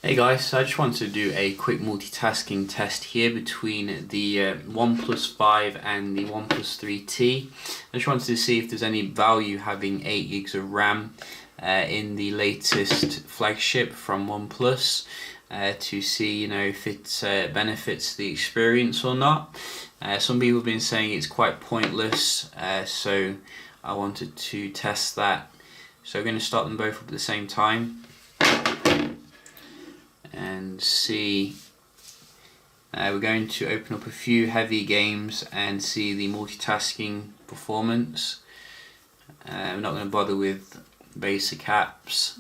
Hey guys, so I just want to do a quick multitasking test here between the OnePlus 5 and the OnePlus 3T. I just wanted to see if there's any value having 8 gigs of RAM in the latest flagship from OnePlus to see if it benefits the experience or not. Some people have been saying it's quite pointless, so I wanted to test that. So we're going to start them both up at the same time and see. We're going to open up a few heavy games and see the multitasking performance. We're not going to bother with basic apps.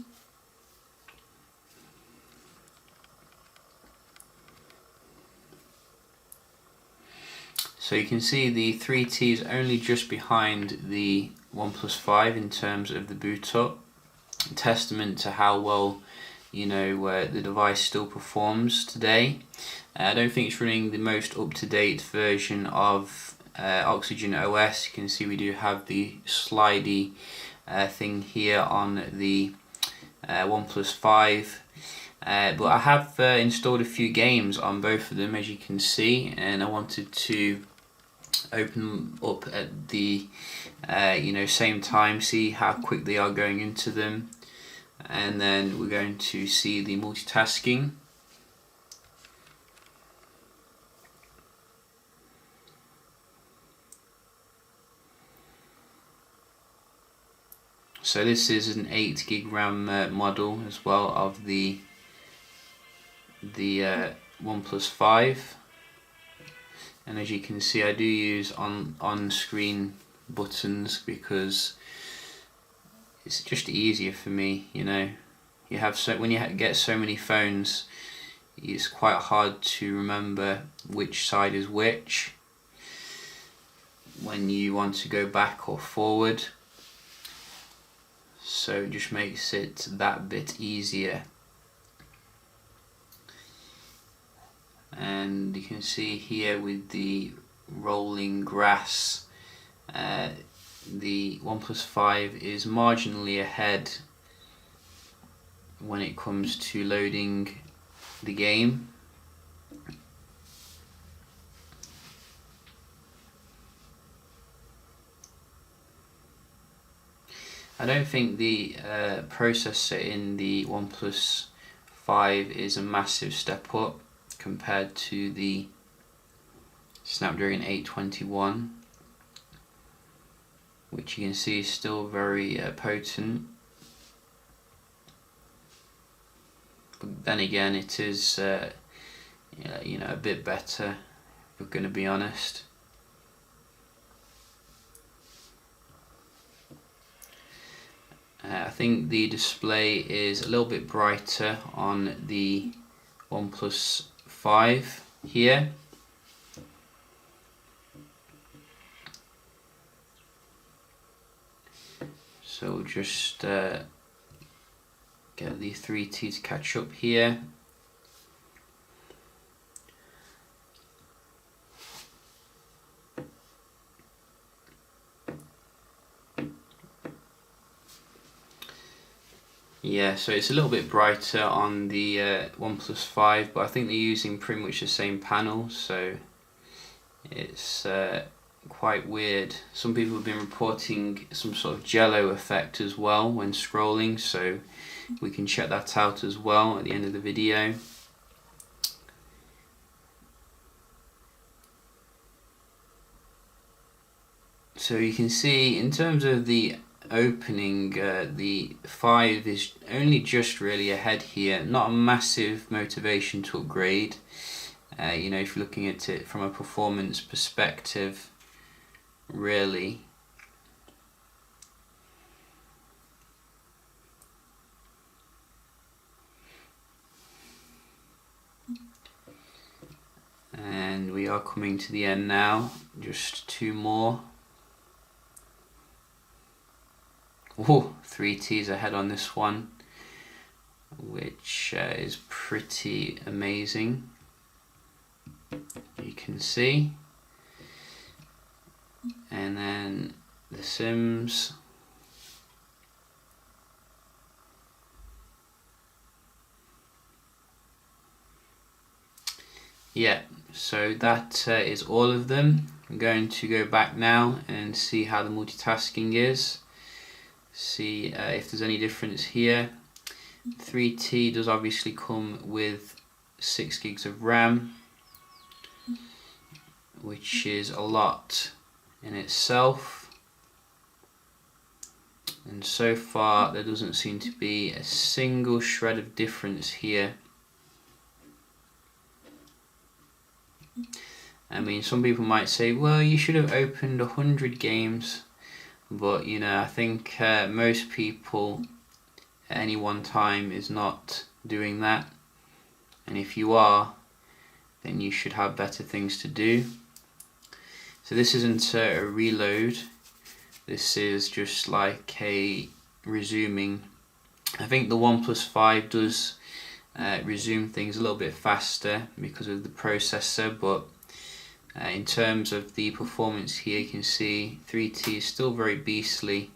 So you can see the 3T is only just behind the OnePlus 5 in terms of the boot up. A testament to how well the device still performs today. I don't think it's running the most up-to-date version of Oxygen OS. You can see we do have the slidey thing here on the OnePlus 5. But I have installed a few games on both of them, as you can see, and I wanted to open them up at the same time, see how quick they are going into them. And then we're going to see the multitasking. So this is an 8 gig RAM model as well of the OnePlus 5, and as you can see I do use on-screen buttons because it's just easier for me. You have when you get so many phones, it's quite hard to remember which side is which when you want to go back or forward, so it just makes it that bit easier. And you can see here with the rolling grass, the OnePlus 5 is marginally ahead when it comes to loading the game. I don't think the processor in the OnePlus 5 is a massive step up compared to the Snapdragon 821, which you can see is still very potent. But then again, it is a bit better, if we're going to be honest. I think the display is a little bit brighter on the OnePlus 5 here. So we'll just get the 3T to catch up here. Yeah, so it's a little bit brighter on the OnePlus 5, but I think they're using pretty much the same panel, so it's quite weird. Some people have been reporting some sort of jello effect as well when scrolling, so we can check that out as well at the end of the video. So you can see in terms of the opening, the 5 is only just really ahead here. Not a massive motivation to upgrade, if you're looking at it from a performance perspective, really. And we are coming to the end now, just 2 more. Oh, 3T's ahead on this one, which is pretty amazing. You can see. And then the Sims. Yeah, so that is all of them. I'm going to go back now and see how the multitasking is. See if there's any difference here. 3T does obviously come with 6 gigs of RAM, which is a lot in itself. And so far there doesn't seem to be a single shred of difference here. I mean, some people might say, well, you should have opened 100 games, but you know, I think most people at any one time is not doing that, and if you are, then you should have better things to do. So this isn't a reload, this is just like a resuming. I think the OnePlus 5 does resume things a little bit faster because of the processor, but in terms of the performance here, you can see 3T is still very beastly.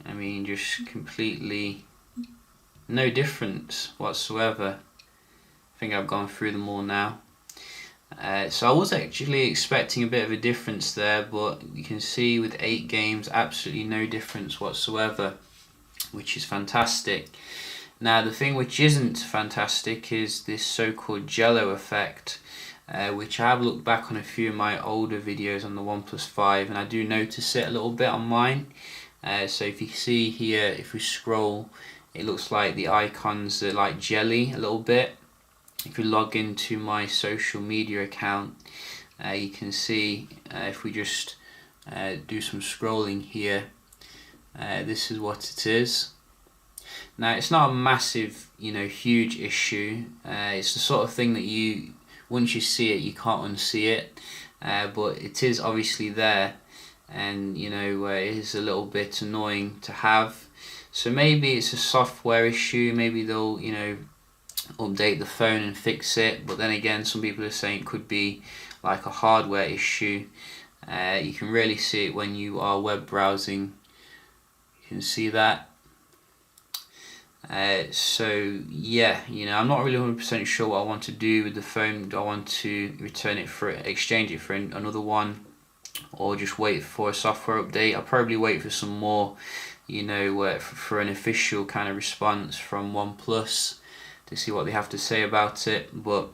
I mean, just completely no difference whatsoever. I think I've gone through them all now. So I was actually expecting a bit of a difference there, but you can see with 8 games, absolutely no difference whatsoever, which is fantastic. Now the thing which isn't fantastic is this so-called jello effect, which I have looked back on a few of my older videos on the OnePlus 5, and I do notice it a little bit on mine. So if you see here, if we scroll, it looks like the icons are like jelly a little bit. If we log into my social media account, you can see if we just do some scrolling here, this is what it is. Now it's not a massive, you know, huge issue. It's the sort of thing that you, once you see it, you can't unsee it. But it is obviously there, and you know, it is a little bit annoying to have. So maybe it's a software issue. Maybe they'll, you know, update the phone and fix it. But then again, some people are saying it could be like a hardware issue. You can really see it when you are web browsing. You can see that. So yeah, you know, I'm not really 100% sure what I want to do with the phone. Do I want to return it for, exchange it for another one, or just wait for a software update? I'll probably wait for some more, you know, for an official kind of response from OnePlus to see what they have to say about it. But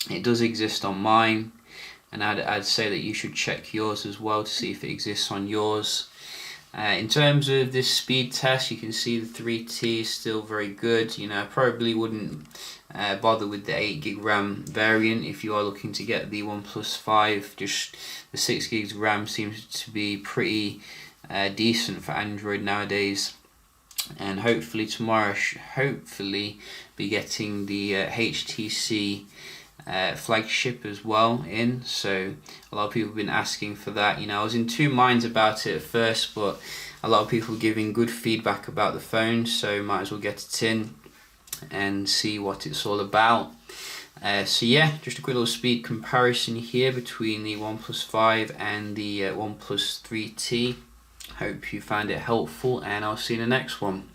it does exist on mine, and I'd say that you should check yours as well to see if it exists on yours. In terms of this speed test, you can see the 3T is still very good. You know, I probably wouldn't bother with the 8 gig RAM variant if you are looking to get the OnePlus 5. Just the 6 gigs RAM seems to be pretty decent for Android nowadays. And hopefully tomorrow, hopefully be getting the HTC flagship as well in. So a lot of people have been asking for that. You know, I was in two minds about it at first, but a lot of people are giving good feedback about the phone, so might as well get it in and see what it's all about. So yeah, just a quick little speed comparison here between the OnePlus 5 and the OnePlus 3T. Hope you found it helpful, and I'll see you in the next one.